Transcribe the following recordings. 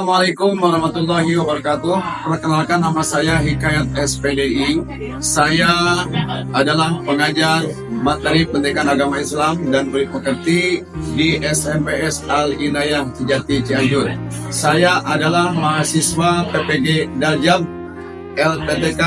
Assalamualaikum warahmatullahi wabarakatuh. Perkenalkan, nama saya Hikayat SPDI. Saya adalah pengajar materi pendidikan agama Islam dan murid pekerti di SMPS Al Inayah Tijati Cianjur. Saya adalah mahasiswa PPG Daljab LPTK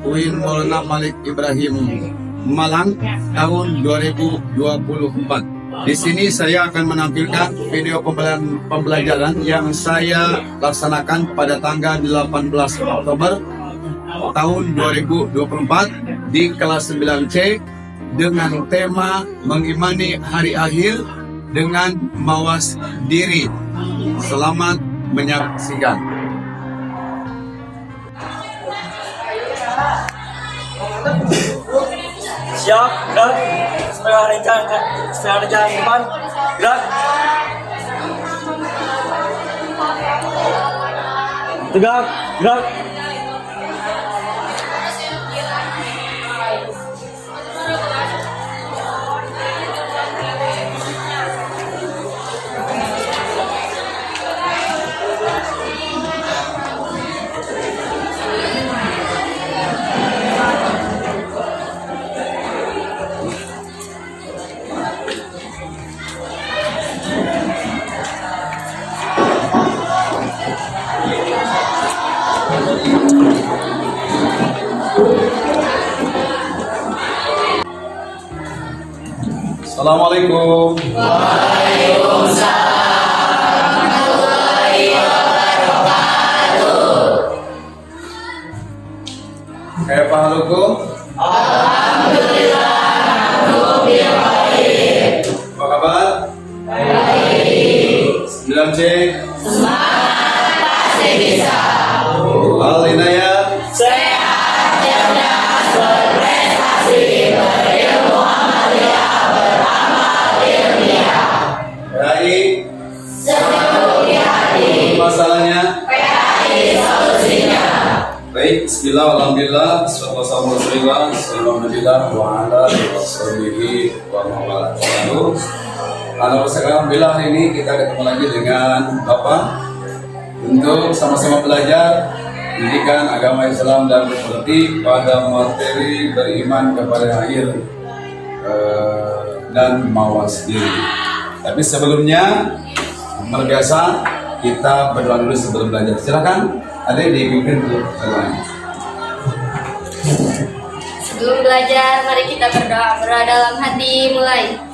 UIN Maulana Malik Ibrahim Malang tahun 2024. Di sini saya akan menampilkan video pembelajaran yang saya laksanakan pada tanggal 18 Oktober tahun 2024 di kelas 9C dengan tema mengimani hari akhir dengan mawas diri. Selamat menyaksikan. Siap, gerak. Setengah jalan depan, gerak. Tegak, gerak. Assalamualaikum. Waalaikumsalam warahmatullahi wabarakatuh. Kaifa halukum? Alhamdulillah, bil khair. Apa kabar? Baik. 9C Semangat pasti bisa. Al Inayah. Sehat, cerdas, berprestasi, berilmu amaliyah, beramal ilmiah. PAI. Sepenuh di hati, Masalahnya. PAI solusinya. Baik, bismillah, alhamdulillah, sallallahu alhamdulillah. Hari ini kita ketemu lagi dengan Bapak untuk sama-sama belajar pendidikan agama Islam dan seperti pada materi beriman kepada akhir dan mawas diri. Tapi sebelumnya, seperti biasa, kita berdoa dulu sebelum belajar. Silakan, ada dipimpin dulu doanya. Sebelum belajar, mari kita berdoa dalam hati. Mulai.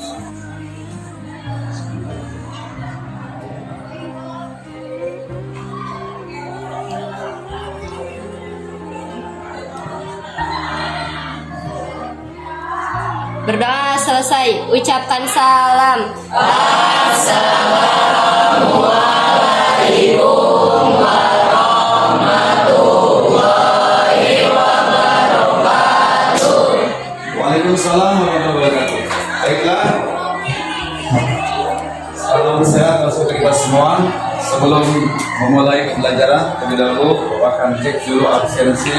Berdoa selesai, ucapkan salam. Assalamualaikum warahmatullahi wabarakatuh. Waalaikumsalam warahmatullahi wabarakatuh. Baiklah, salam sehat untuk kita semua. Sebelum memulai pembelajaran, terlebih dahulu Bapak akan cek dulu absensi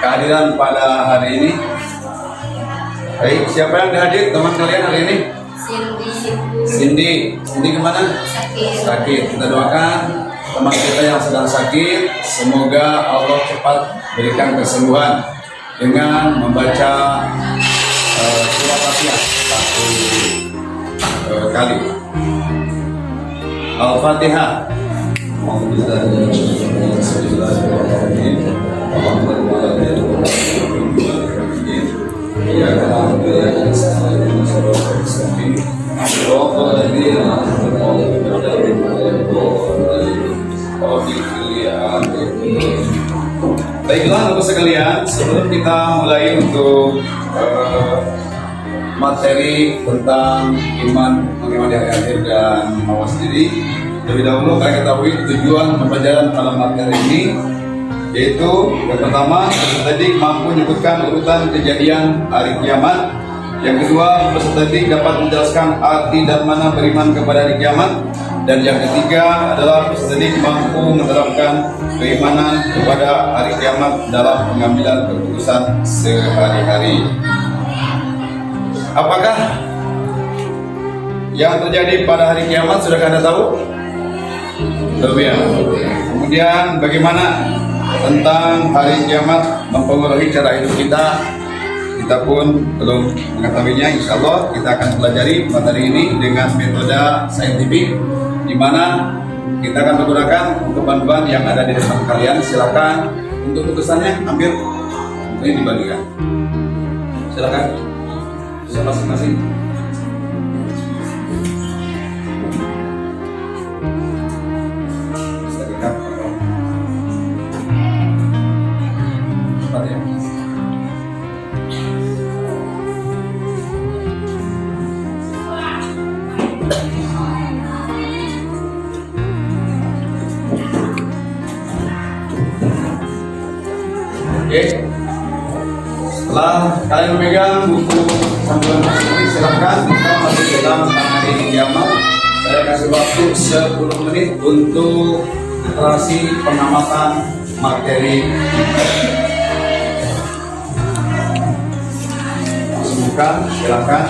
kehadiran pada hari ini. Baik, siapa yang hadir teman kalian hari ini? Cindy kemana? Sakit. Kita doakan teman kita yang sedang sakit, semoga Allah cepat berikan kesembuhan dengan membaca surat Fatihah satu kali. Al-Fatihah. Baiklah, Bapak sekalian, sebelum kita mulai untuk materi tentang iman, mengiman di hari akhir dan mawas diri, lebih dahulu kita ketahui tujuan pembelajaran pada materi ini, yaitu yang pertama, peserta didik mampu menyebutkan urutan kejadian hari kiamat. Yang kedua, peserta didik dapat menjelaskan arti dan mana beriman kepada hari kiamat. Dan yang ketiga adalah peserta didik mampu menerapkan keimanan kepada hari kiamat dalam pengambilan keputusan sehari-hari. Apakah yang terjadi pada hari kiamat sudah Anda tahu? Taubiah. Kemudian bagaimana tentang hari kiamat mempengaruhi cara hidup kita? Kita pun belum mengetahuinya. Insya Allah kita akan pelajari materi ini dengan metode saintifik, di mana kita akan menggunakan panduan yang ada di depan kalian. Silakan untuk tulisannya ambil, ini dibagikan. Silakan bisa masing-masing. Cepat ya. Oke. Setelah kalian memegang buku panduan ini, silakan kita masuk dalam hari kiamat. Saya kasih waktu 10 menit untuk literasi pengamatan materi. Langsung buka, silakan.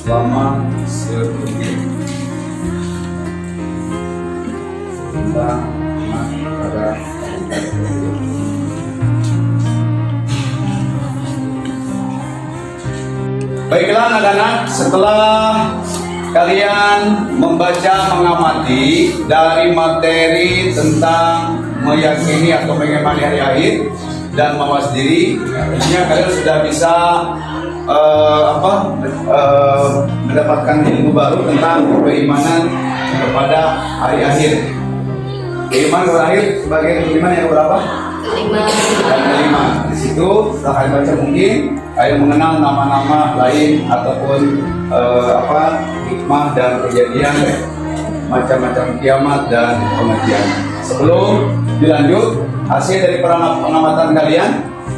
Selama 10 menit tentang pada baiklah anak-anak, setelah kalian membaca mengamati dari materi tentang meyakini atau mengimani hari akhir dan mawas diri, artinya kalian sudah bisa mendapatkan ilmu baru tentang keimanan kepada hari akhir. Keimanan kepada akhir sebagai keimanan yang berapa? Kelima. Di situ setelah kalian baca mungkin kalian mengenal nama-nama lain ataupun hikmah dan kejadian macam-macam kiamat dan pengertian. Sebelum dilanjut hasil dari pengamatan kalian,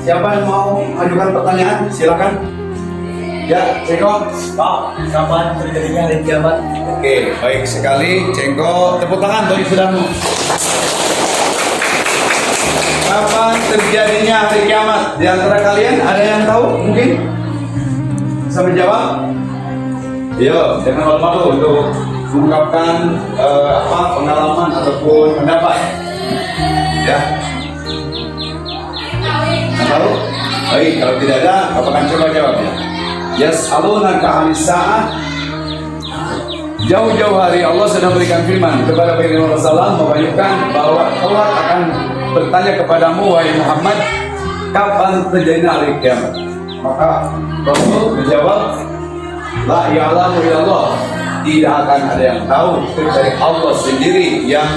siapa yang mau ajukan pertanyaan? Silakan. Ya, Cengko. Pak, kapan terjadinya hari kiamat? Oke, baik sekali, Cengko. Tepuk tangan bagi saudaramu. Kapan terjadinya hari kiamat? Di antara kalian ada yang tahu? Mungkin bisa menjawab? Yo, jangan malu-malu untuk mengungkapkan pengalaman ataupun pendapat. Ya. Tahu? Baik, kalau tidak ada, Bapak akan coba jawabnya. Yas'alunaka 'anis sa'ah. Jauh-jauh hari Allah sedang berikan firman kepada Nabi Rasulullah menunjukkan bahwa Allah akan bertanya kepadamu, wahai Muhammad, kapan terjadinya hari kiamat? Maka Rasul menjawab, la ya'lamu illallah. Tidak akan ada yang tahu kecuali Allah sendiri yang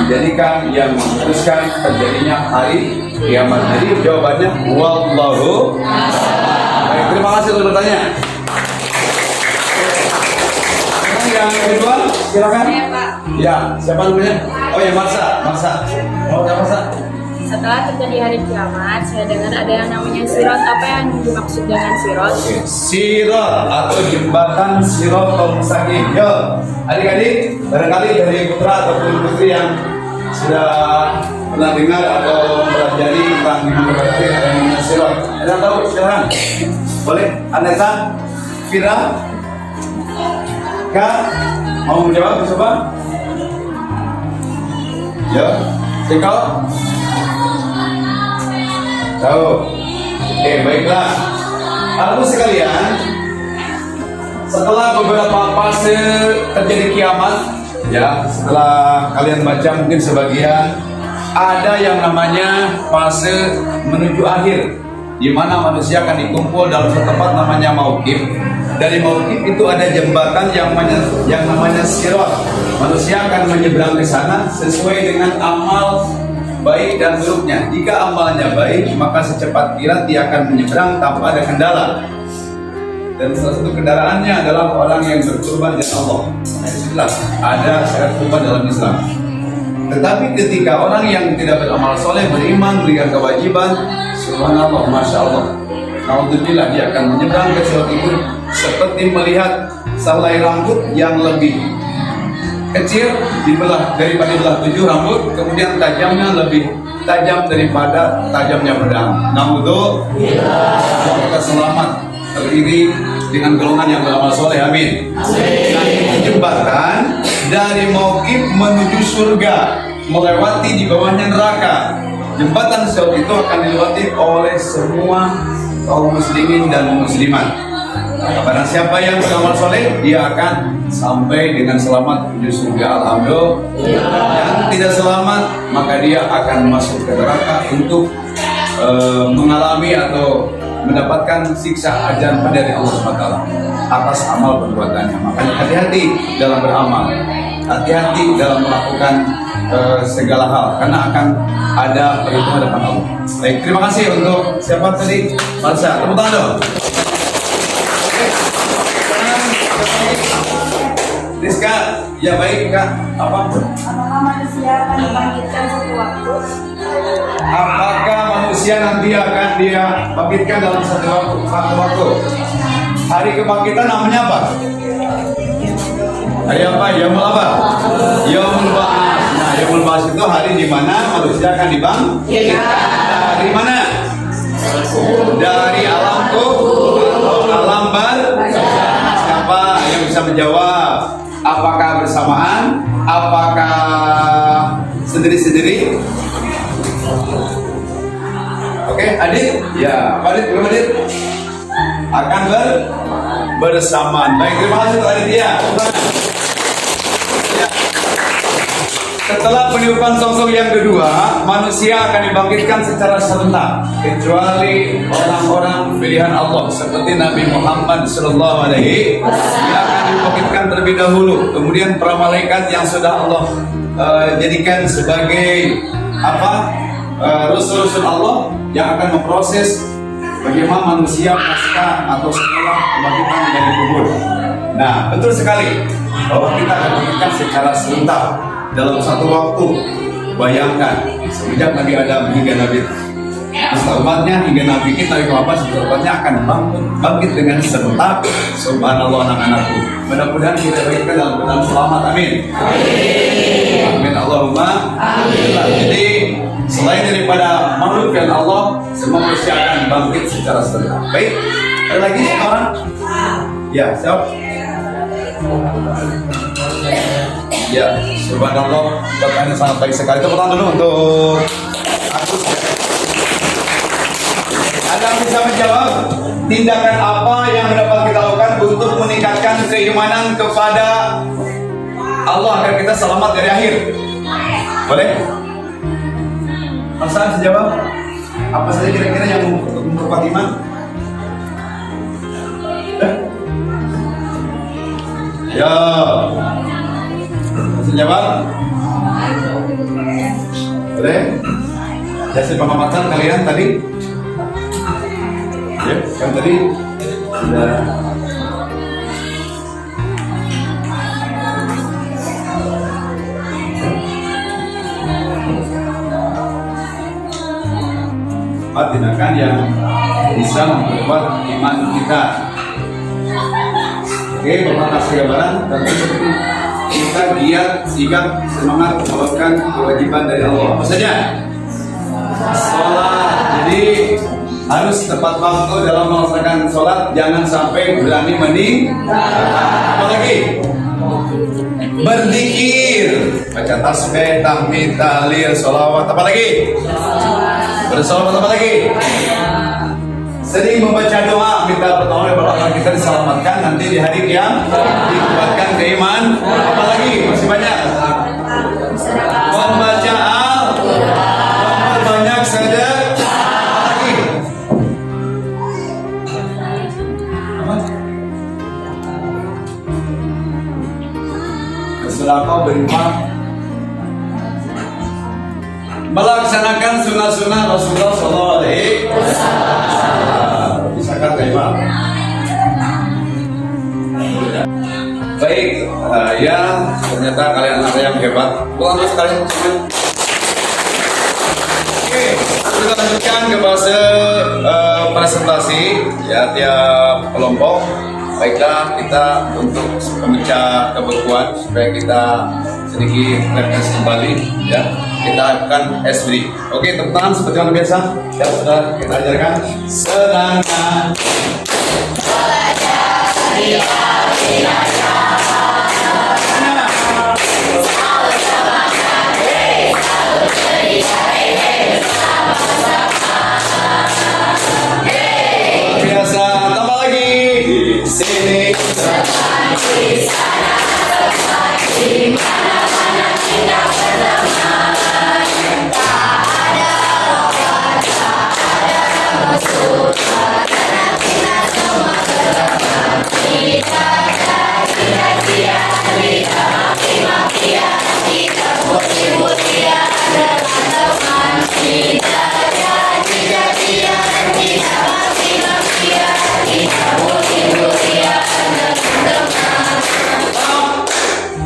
menjadikan, yang memutuskan terjadinya hari kiamat. Jadi jawabannya wallahu. Baik, terima kasih untuk bertanya. Yang kedua, silakan. Saya, Pak. Ya, siapa namanya? Oh ya, Marsa. Oh, ya, Marsa. Setelah terjadi hari kiamat, saya dengar ada yang namanya sirot. Apa yang dimaksud dengan sirot? Sirot atau jembatan Sirotol Mustaqim. Yo, adik-adik, barangkali dari putra ataupun putri yang sudah pernah dengar atau mempelajari tentang gimana berarti ada yang namanya sirot. Ada yang tahu? Silakan. Boleh, Aneta, Fira, Kak, mau menjawab? Coba. Yo, Tiko. Tahu. Oke, baiklah. Aku sekalian, setelah beberapa fase terjadi kiamat, ya, setelah kalian baca mungkin sebagian, ada yang namanya fase menuju akhir, di mana manusia akan dikumpul dalam satu tempat namanya mauqif. Dari mauqif itu ada jembatan yang namanya sirot. Manusia akan menyeberang ke sana sesuai dengan amal baik dan buruknya. Jika amalnya baik, maka secepat kilat dia akan menyeberang tanpa ada kendala. Dan salah satu kendaraannya adalah orang yang berkorban di jalan Allah. Jelas ada syarat kurban dalam Islam. Tetapi ketika orang yang tidak beramal soleh, beriman, berikan kewajiban, subhanallah, masya Allah, alhamdulillah, dia akan menyeberang ke sirot itu seperti melihat selai rambut yang lebih kecil daripada dibelah 7 rambut, kemudian tajamnya lebih tajam daripada tajamnya pedang. Kita selamat terdiri dengan golongan yang beramal soleh, amin. Nah, ini jembatan dari Mauqif menuju surga, melewati di bawahnya neraka. Jembatan Sirath itu akan dilewati oleh semua kaum muslimin dan muslimat. Barang siapa yang beramal soleh, dia akan sampai dengan selamat menuju surga, alhamdulillah. Yang tidak selamat, maka dia akan masuk ke neraka untuk mengalami atau mendapatkan siksa ajan dari Allah SWT atas amal perbuatannya. Makanya hati-hati dalam beramal, hati-hati dalam melakukan segala hal, karena akan ada perhitungan depan Allah. Baik, terima kasih untuk siapa tadi? Marsha, tepuk tangan dong. Rizka, ya baik Kak. Apa? Apakah manusia akan dibangkitkan suatu waktu? Apakah manusia nanti akan dia bangkitkan dalam satu waktu? Hari kebangkitan namanya apa? Hari apa? Yaumul apa? Yaumul Ba'ats. Nah, Yaumul Ba'ats itu hari di mana manusia akan dibangkitkan. Dari mana? Dari alam kubur, alam barzakh. Siapa yang bisa menjawab? Apakah bersamaan? Apakah sendiri-sendiri? Oke, Adit? Ya, Adit, belum Adit? Akan bersamaan. Baik, terima kasih untuk Adit ya. Setelah peniupan song-song yang kedua, manusia akan dibangkitkan secara serentak, kecuali orang-orang pilihan Allah seperti Nabi Muhammad SAW. Dia akan dibangkitkan terlebih dahulu. Kemudian para malaikat yang sudah Allah jadikan sebagai Rasul-Rasul Allah yang akan memproses bagaimana manusia pasca atau setelah kebangkitan dari kubur. Nah, betul sekali bahwa kita akan dibangkitkan secara serentak dalam satu waktu. Bayangkan semenjak Nabi Adam hingga Nabi umatnya hingga Nabi kita Nabi Muhammad setelahnya akan bangkit dengan serentak. Subhanallah anak-anakku. Mudah-mudahan kita berikan dalam keadaan selamat. Amin. Amin. Allahumma amin. Jadi selain daripada makhluk dan Allah, semua manusia akan bangkit secara serentak. Baik. Ada lagi seorang? Ya, siap. Ya, subhanallah, pertanyaan sangat baik sekali. Tepuk tangan dulu untuk Agus. Ada yang bisa menjawab tindakan apa yang dapat kita lakukan untuk meningkatkan keimanan kepada Allah agar kita selamat dari akhir? Boleh? Mas bisa jawab? Apa saja kira-kira yang memperkuat iman? Ya. Bisa jawab? Boleh? Hasil pengamatan kalian tadi? Ya, yang tadi sudah. Tindakan yang bisa memperkuat iman kita. Oke, Bapak kasih gambaran tentu seperti kita giat, sigap, semangat melakukan kewajiban dari Allah. Apa saja? Sholat. Jadi harus tepat waktu dalam melaksanakan sholat, jangan sampai berani meninggalkan. Apalagi berzikir, baca tasbih, tahmid, tahlil, sholawat. Apalagi bersolawat. Apa lagi? Sering membaca doa, minta pertolongan kepada Allah, kita diselamatkan nanti di hari kiamat, dikuatkan keiman. Apalagi masih banyak. Membaca Al-Quran, banyak sedekah. Lagi. Bersedekah, berinfak. melaksanakan sunnah-sunnah Rasulullah Sallallahu Alaihi Wasallam. Bisakah terima? Baik, ya ternyata kalian anak yang hebat. Bukan terus kalian semua. Oke, kita lanjutkan ke fase presentasi ya tiap kelompok. Baiklah, kita untuk memecah kebekuan supaya kita sedikit refresh kembali ya. Kita akan SBD. Oke, tepuk tangan seperti yang biasa. Ya sudah kita ajarkan. Serangan. Biasa, tambah lagi di sini.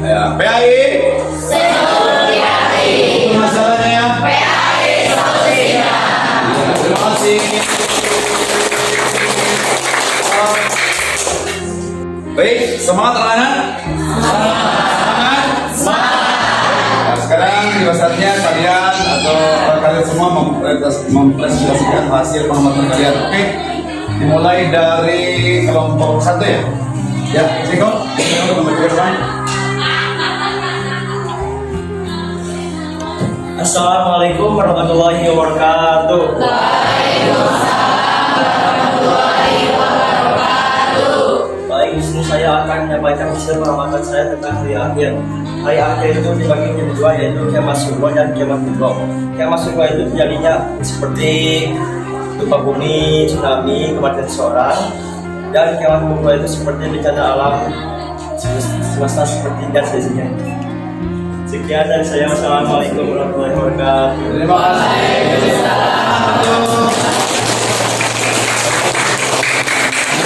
Ya, PAI. Itu masalahnya ya. Ya, terima kasih. Baik, semangat anak-anak. Semangat. Nah, sekarang di saatnya kalian atau kalian semua mempresentasikan hasil pengamatan kalian. Oke, dimulai dari kelompok 1 ya. Ya, Siko, membacakan. Assalamualaikum warahmatullahi wabarakatuh. Baik, di sini saya akan menyampaikan hasil pengamatan saya tentang hari akhir. Hari akhir itu dibagi menjadi dua, yaitu kiamat subuh dan kiamat kubro. Kiamat subuh itu terjadinya seperti gempa bumi, tsunami, kematian seseorang, dan kiamat kubro itu seperti bencana alam semesta seperti gas biasanya. Sekian dari saya. Wassalamualaikum warahmatullahi wabarakatuh. Terima kasih.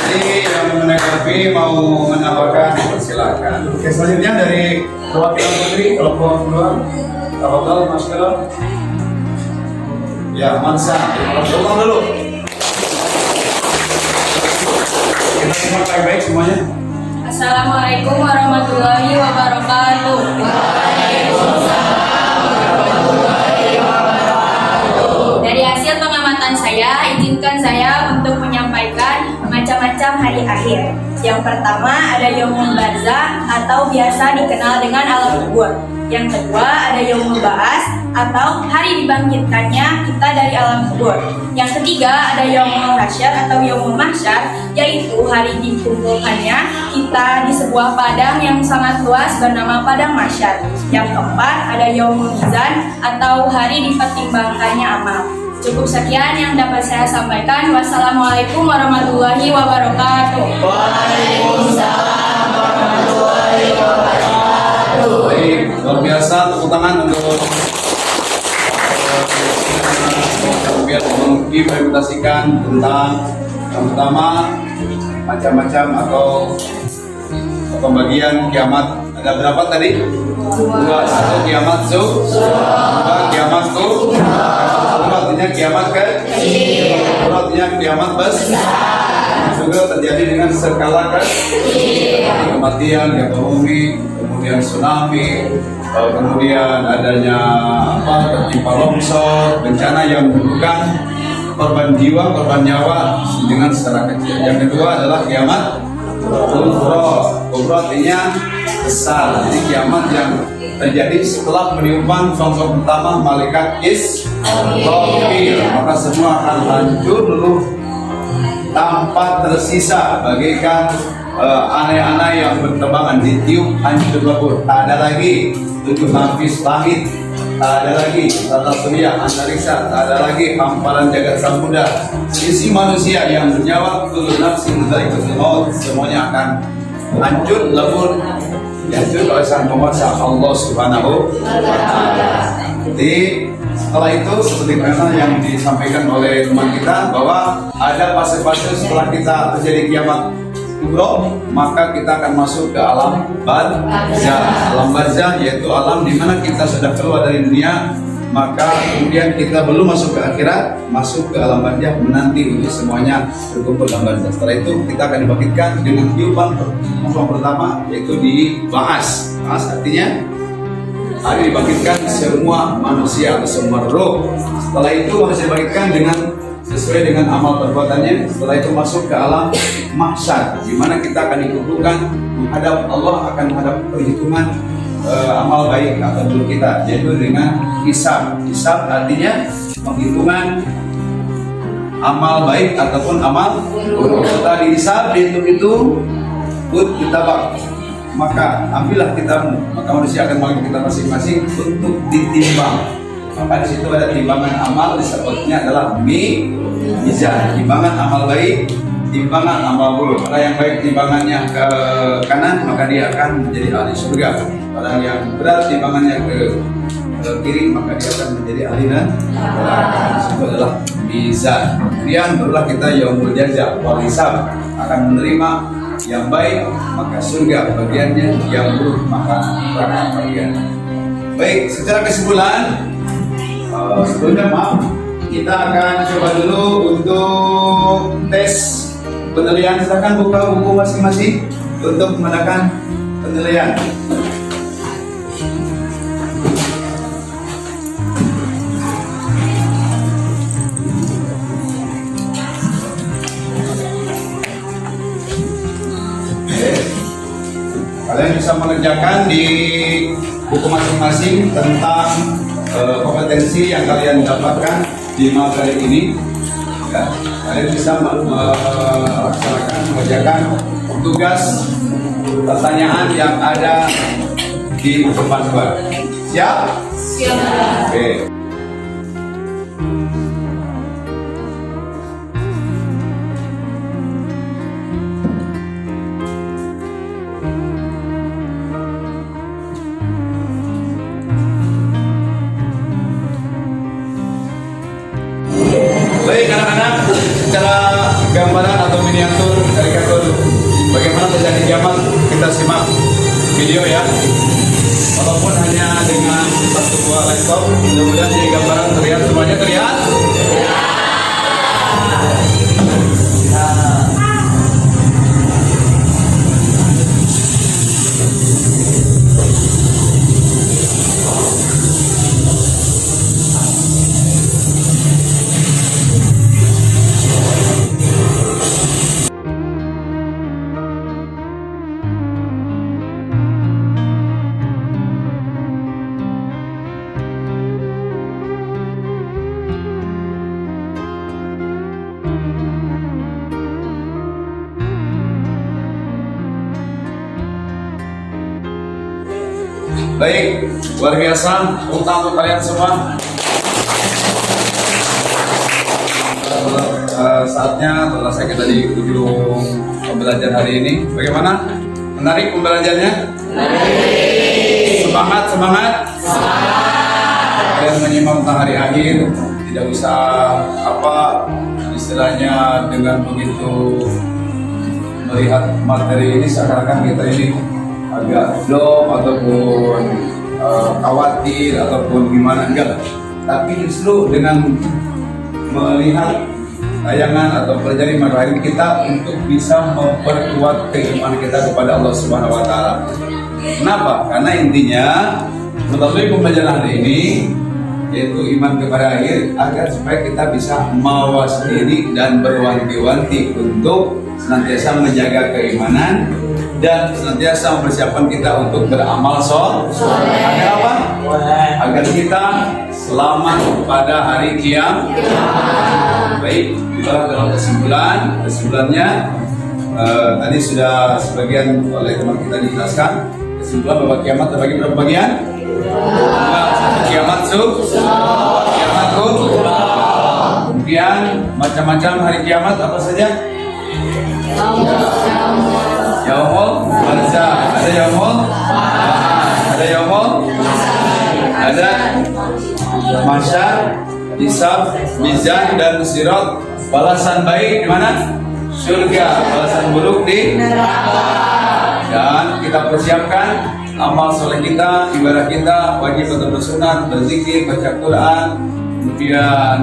Jadi yang menanggapi mau menambahkan silakan. Oke, selanjutnya dari perwakilan putri kelompok 2. Tafadhol Mas Kelo. Ya, Mansa. Tolong dulu. Kita semua baik-baik semuanya. Assalamualaikum warahmatullahi wabarakatuh. Dari hasil pengamatan saya, izinkan saya untuk menyampaikan macam-macam hari akhir. Yang pertama ada Yaumul Barzah atau biasa dikenal dengan alam kubur. Yang kedua ada Yaumul Ba'ats atau hari dibangkitkannya kita dari alam kubur. Yang ketiga ada Yaumul Hasyr atau Yaumul Mahsyar, yaitu hari dikumpulkannya kita di sebuah padang yang sangat luas bernama Padang Mahsyar. Yang keempat ada Yaumul Mizan atau hari dipertimbangkannya amal. Cukup sekian yang dapat saya sampaikan. Wassalamualaikum warahmatullahi wabarakatuh. Waalaikumsalam warahmatullahi wabarakatuh. Baik, luar biasa, tepuk tangan untuk biar mengimplementasikan tentang yang pertama macam-macam atau pembagian kiamat. Ada berapa tadi? Dua. Satu kiamat dua kiamat artinya kiamat kan? Artinya kiamat besar. Juga terjadi dengan skala kan? Kematian, gempa bumi, kemudian tsunami, kemudian adanya tertimpa longsor, bencana yang menimbulkan korban jiwa, korban nyawa dengan secara kecil. Yang kedua adalah kiamat kubro. Kubro artinya besar. Jadi kiamat yang terjadi setelah peniupan sosok pertama malaikat Israfil, maka semua akan hancur dulu tanpa tersisa, bagaikan aneh-aneh yang berterbangan ditiup hancur lebur. Tak ada lagi 7 lapis langit, tak ada lagi tata surya antariksa, tak ada lagi hamparan jagat samudra. Sisi manusia yang bernyawa kullu nafsin dha'iqatul maut, semuanya akan hancur lebur, dihancur oleh sang penguasa Allah Subhanahu wa Ta'ala. Jadi Setelah itu seperti mana yang disampaikan oleh teman kita bahwa ada fase-fase setelah kita terjadi kiamat kubro, maka kita akan masuk ke alam barzah. Alam barzah yaitu alam di mana kita sudah keluar dari dunia, maka kemudian kita belum masuk ke akhirat, masuk ke alam barzah menanti untuk semuanya berkumpul dalam barzah. Setelah itu kita akan dibangkitkan dengan tiupan pertama, yaitu dibahas. Bahas artinya hari dibangkitkan semua manusia atau semua roh. Setelah itu harus dibangkitkan dengan sesuai dengan amal perbuatannya. Setelah itu masuk ke alam mahsyar, di mana kita akan dikumpulkan menghadap Allah, akan menghadap perhitungan amal baik atau buruk kita, yaitu dengan hisab. Hisab artinya penghitungan amal baik ataupun amal buruk. Setelah dihisab, dihitung itu ditabak, maka ambillah kita, maka manusia akan mengambil kita masing-masing untuk ditimbang. Maka di situ ada timbangan amal, disebutnya adalah mizan. Timbangan amal baik, timbangan amal buruk. Kalau yang baik timbangannya ke kanan, maka dia akan menjadi ahli surga. Kalau yang berat timbangannya ke kiri, maka dia akan menjadi ahli neraka. Itu adalah mizan. Kemudian barulah kita yaumul jazaa wal hisab, akan menerima yang baik maka surga bagiannya, yang buruk maka neraka bagiannya. Baik, secara kesimpulan, sebelumnya maaf, kita akan coba dulu untuk tes penilaian. Silakan buka buku masing-masing untuk mengadakan penilaian. Kalian bisa mengerjakan di buku masing-masing tentang kompetensi yang kalian dapatkan di materi ini. Ya, kalian bisa melaksanakan, mengerjakan tugas pertanyaan yang ada di buku panduan. Siap? Siap. Oke. Baik anak-anak, secara gambaran atau miniatur karikatur bagaimana terjadi kiamat, kita simak video ya. Walaupun hanya dengan satu buah laptop, mudah-mudahan di gambaran terlihat semuanya terlihat. Baik, luar biasa untuk kalian semua. Saatnya selesai kita di ujung pembelajaran hari ini. Bagaimana? Menarik pembelajarannya? Menarik. Semangat, semangat. Kalian menyimak tentang hari akhir, tidak usah istilahnya dengan begitu melihat materi ini seakan-akan kita ini agak drop ataupun khawatir ataupun gimana, enggak. Tapi justru dengan melihat tayangan atau pelajari materi kita untuk bisa memperkuat keimanan kita kepada Allah Subhanahu wa taala. Kenapa? Karena intinya melalui pembelajaran hari ini yaitu iman kepada akhir, agar supaya kita bisa mawas diri dan berwanti-wanti untuk senantiasa menjaga keimanan dan senantiasa mempersiapkan kita untuk beramal soleh. Agar apa? Agar kita selamat pada hari kiamat. Baik, itulah dalam kesimpulannya tadi sudah sebagian oleh teman kita dijelaskan. Kesimpulan bahwa kiamat terbagi berapa bagian? Kiamat kiamat kemudian macam-macam hari kiamat apa saja? Yaumul barzah, ada yaumul, ada yaumul, ada Mahsyar, hisab, mizan dan sirat. Balasan baik di mana? Surga. Balasan buruk di neraka. Dan kita persiapkan amal soleh kita, ibadah kita, wajib untuk bersunat, berzikir, baca Quran, kemudian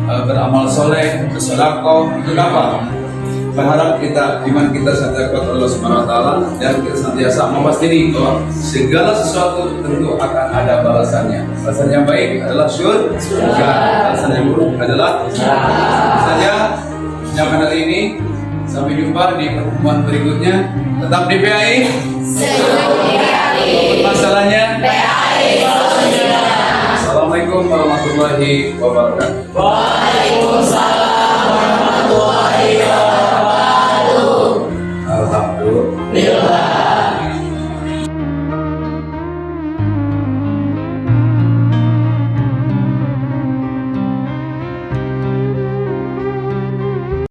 beramal soleh, bersedekah. Untuk apa? Berharap kita iman kita senantiasa kuat Allah Subhanahu wa taala dan kita senantiasa mawas diri bahwa segala sesuatu tentu akan ada balasannya. Balasan yang baik adalah surga, balasan yang buruk adalah neraka. Saja jangan hari ini, sampai jumpa di pertemuan berikutnya. Tetap di PAI. Masalahnya Assalamualaikum warahmatullahi wabarakatuh. Waalaikumsalam.